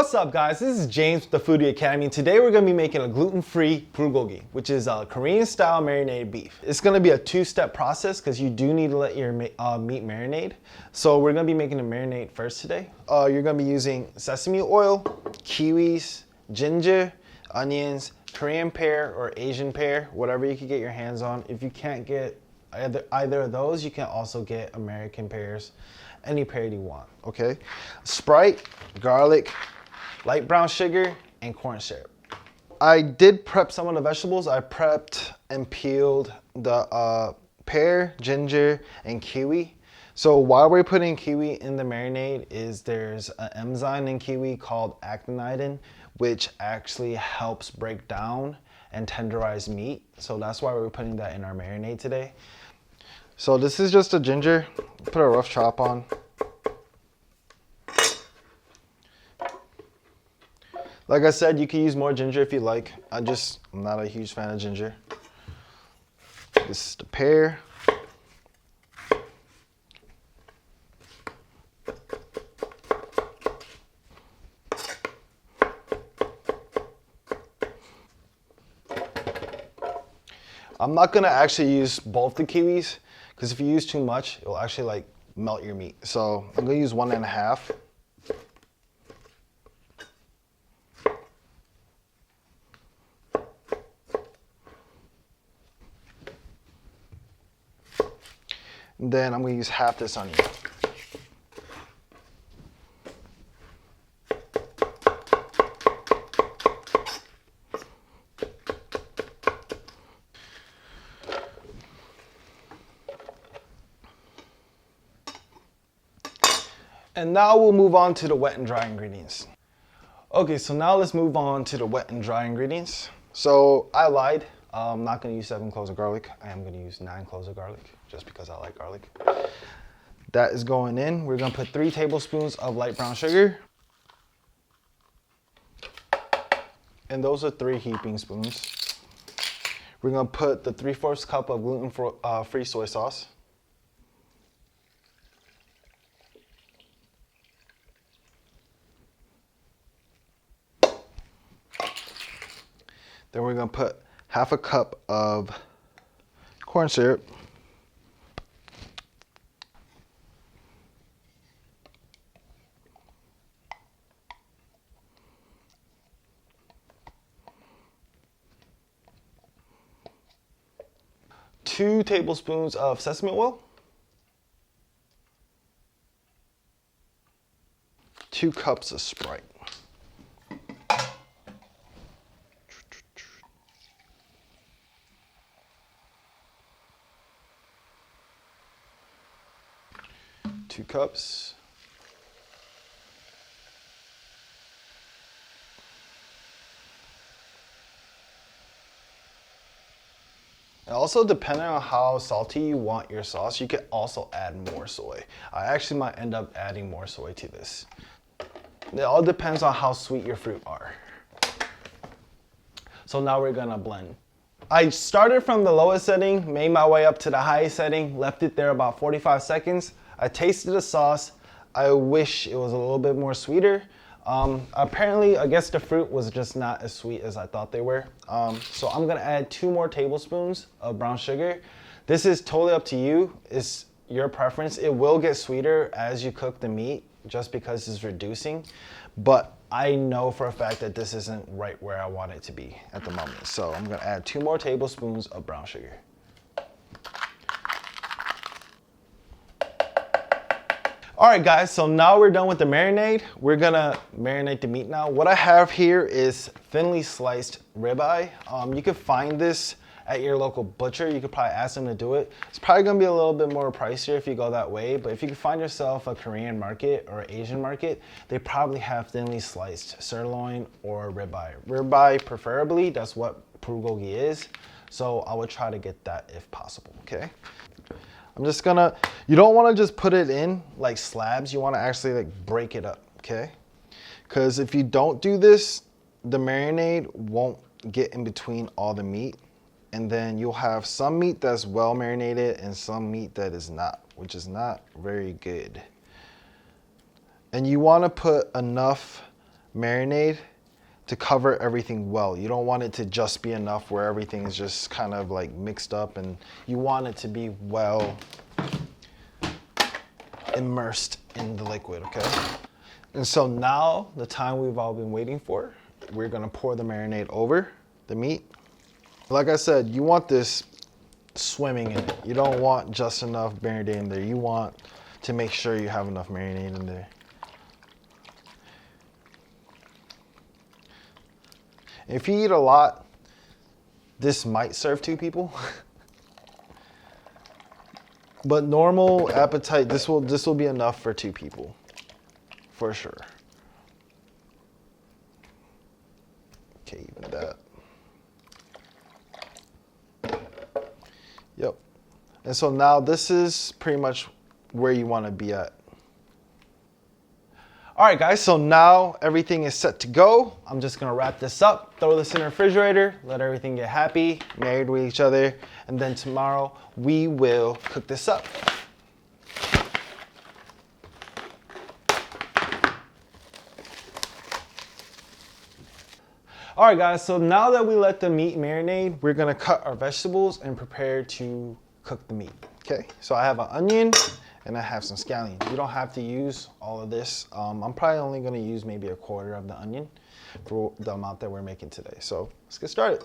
What's up guys, this is James with the Foodie Academy. Today we're going to be making a gluten-free bulgogi, which is a Korean style marinated beef. It's going to be a two-step process because you do need to let your meat marinate. So we're going to be making the marinade first today. You're going to be using sesame oil, kiwis, ginger, onions, Korean pear or Asian pear, whatever you can get your hands on. If you can't get either of those, you can also get American pears, any pear you want, okay? Sprite, garlic, light brown sugar, and corn syrup. I did prep some of the vegetables. I prepped and peeled the pear, ginger, and kiwi. So while we're putting kiwi in the marinade, there's an enzyme in kiwi called actinidin, which actually helps break down and tenderize meat. So that's why we're putting that in our marinade today. So this is just a ginger. Put a rough chop on. Like I said, you can use more ginger if you like. I'm not a huge fan of ginger. This is the pear. I'm not gonna actually use both the kiwis because if you use too much, it'll actually like melt your meat. So I'm gonna use 1.5. Then I'm going to use half this onion. And now we'll move on to the wet and dry ingredients. Okay, so now let's move on to the wet and dry ingredients. So I lied. I'm not going to use 7 cloves of garlic. I am going to use 9 cloves of garlic just because I like garlic. That is going in. We're going to put 3 tablespoons of light brown sugar. And those are 3 heaping spoons. We're going to put the 3/4 cup of gluten-free soy sauce. Then we're going to put half a cup of corn syrup. Two tablespoons of sesame oil. 2 cups of Sprite. Two cups. And also, depending on how salty you want your sauce, you can also add more soy. I actually might end up adding more soy to this. It all depends on how sweet your fruit are. So now we're gonna blend. I started from the lowest setting, made my way up to the highest setting, left it there about 45 seconds. I tasted the sauce. I wish it was a little bit more sweeter. Apparently, I guess the fruit was just not as sweet as I thought they were. So I'm gonna add 2 more tablespoons of brown sugar. This is totally up to you. It's your preference. It will get sweeter as you cook the meat just because it's reducing. But I know for a fact that this isn't right where I want it to be at the moment. So I'm gonna add 2 more tablespoons of brown sugar. All right guys, so now we're done with the marinade. We're gonna marinate the meat now. What I have here is thinly sliced ribeye. You can find this at your local butcher. You could probably ask them to do it. It's probably gonna be a little bit more pricier if you go that way, but if you can find yourself a Korean market or Asian market, they probably have thinly sliced sirloin or ribeye. Ribeye preferably, that's what bulgogi is. So I would try to get that if possible, okay? I'm just gonna, you don't wanna just put it in like slabs, you wanna actually like break it up, okay? Because if you don't do this, the marinade won't get in between all the meat. And then you'll have some meat that's well marinated and some meat that is not, which is not very good. And you wanna put enough marinade to cover everything well. You don't want it to just be enough where everything is just kind of like mixed up, and you want it to be well immersed in the liquid, okay? And so now, the time we've all been waiting for, we're gonna pour the marinade over the meat. Like I said, you want this swimming in it. You don't want just enough marinade in there. You want to make sure you have enough marinade in there. If you eat a lot, this might serve 2 people. But normal appetite, this will be enough for 2 people, for sure. Okay, even that. Yep. And so now this is pretty much where you want to be at. All right, guys, so now everything is set to go. I'm just gonna wrap this up, throw this in the refrigerator, let everything get happy, married with each other, and then tomorrow we will cook this up. All right, guys, so now that we let the meat marinate, we're gonna cut our vegetables and prepare to cook the meat. Okay, so I have an onion and I have some scallions. You don't have to use all of this. I'm probably only gonna use maybe a quarter of the onion for the amount that we're making today. So let's get started.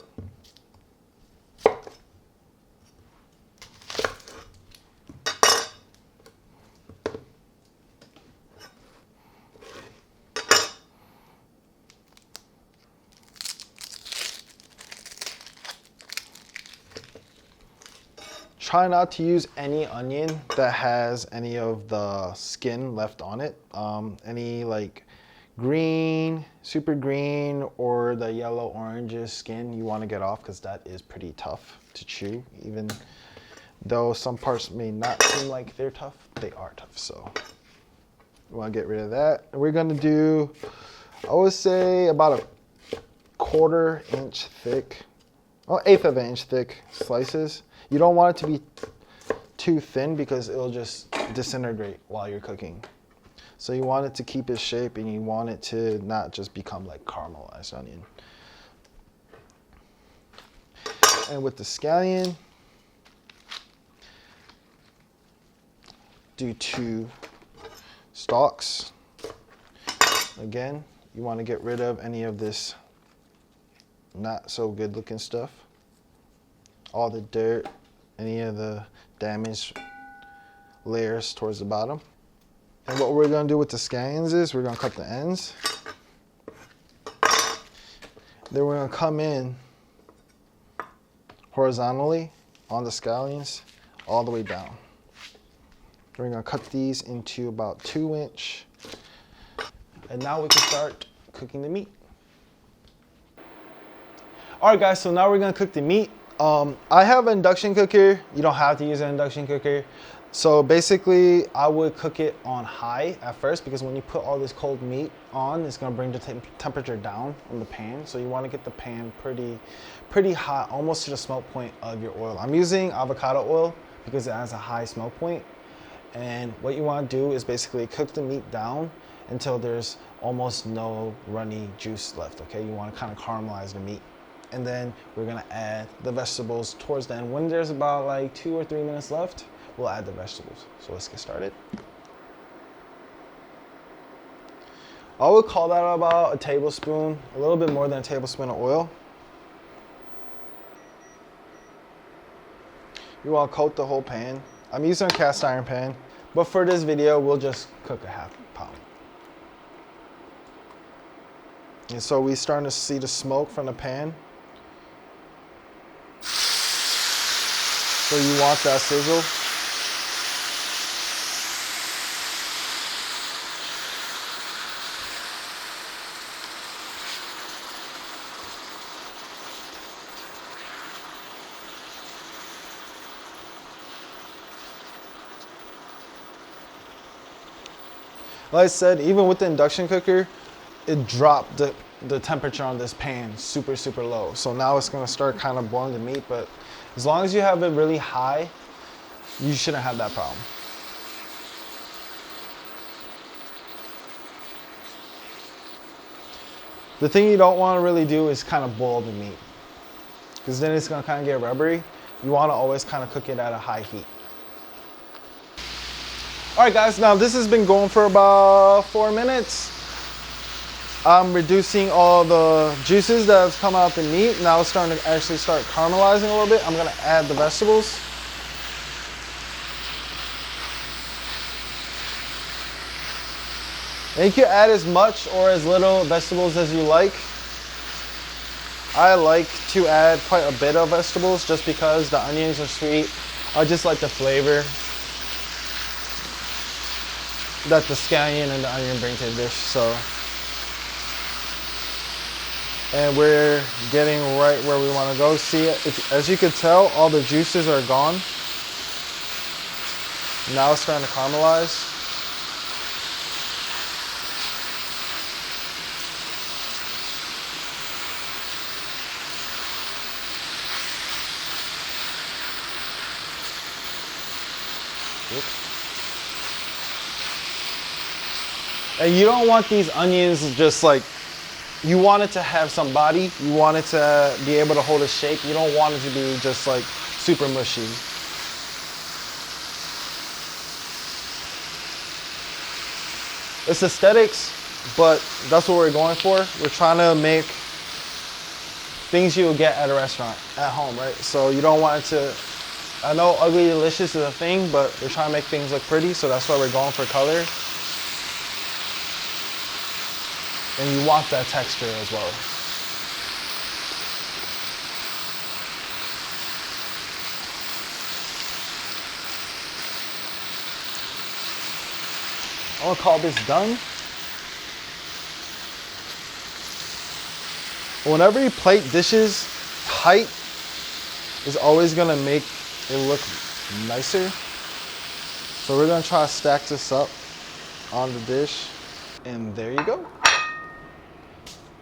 Try not to use any onion that has any of the skin left on it. Any like green, super green, or the yellow oranges skin you want to get off, because that is pretty tough to chew. Even though some parts may not seem like they're tough, they are tough. So we want to get rid of that. And we're going to do, I would say, about a 1/4 inch thick, well, 1/8 of an inch thick slices. You don't want it to be too thin because it'll just disintegrate while you're cooking. So you want it to keep its shape, and you want it to not just become like caramelized onion. And with the scallion, do 2 stalks. Again, you want to get rid of any of this not so good looking stuff. All the dirt, any of the damaged layers towards the bottom. And what we're gonna do with the scallions is we're gonna cut the ends. Then we're gonna come in horizontally on the scallions all the way down. We're gonna cut these into about 2 inch. And now we can start cooking the meat. All right, guys, so now we're gonna cook the meat. I have an induction cooker. You don't have to use an induction cooker. So basically, I would cook it on high at first, because when you put all this cold meat on, it's gonna bring the temperature down on the pan. So you wanna get the pan pretty hot, almost to the smelt point of your oil. I'm using avocado oil because it has a high smelt point. And what you wanna do is basically cook the meat down until there's almost no runny juice left, okay? You wanna kind of caramelize the meat. And then we're gonna add the vegetables towards the end. When there's about like 2 or 3 minutes left, we'll add the vegetables. So let's get started. I would call that about a tablespoon, a little bit more than a tablespoon of oil. You wanna coat the whole pan. I'm using a cast iron pan, but for this video, we'll just cook a 1/2 pound. And so we're starting to see the smoke from the pan. So you want that sizzle. Like I said, even with the induction cooker, it dropped the temperature on this pan super low. So now it's gonna start kind of boiling the meat, but as long as you have it really high, you shouldn't have that problem. The thing you don't want to really do is kind of boil the meat, because then it's going to kind of get rubbery. You want to always kind of cook it at a high heat. All right, guys, now this has been going for about 4 minutes. I'm reducing all the juices that have come out the meat. Now it's starting to actually start caramelizing a little bit. I'm going to add the vegetables. And you can add as much or as little vegetables as you like. I like to add quite a bit of vegetables just because the onions are sweet. I just like the flavor that the scallion and the onion bring to the dish. And we're getting right where we want to go. See, as you can tell, all the juices are gone. Now it's starting to caramelize. And you don't want these onions just like, you want it to have some body. You want it to be able to hold a shape. You don't want it to be just like super mushy. It's aesthetics, but that's what we're going for. We're trying to make things you would get at a restaurant, at home, right? So you don't want it to, I know ugly delicious is a thing, but we're trying to make things look pretty, so that's why we're going for color. And you want that texture as well. I'm gonna call this done. Whenever you plate dishes, height is always gonna make it look nicer. So we're gonna try to stack this up on the dish. And there you go.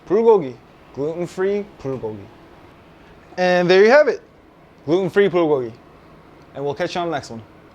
Bulgogi, gluten-free bulgogi. And there you have it, gluten-free bulgogi. And we'll catch you on the next one.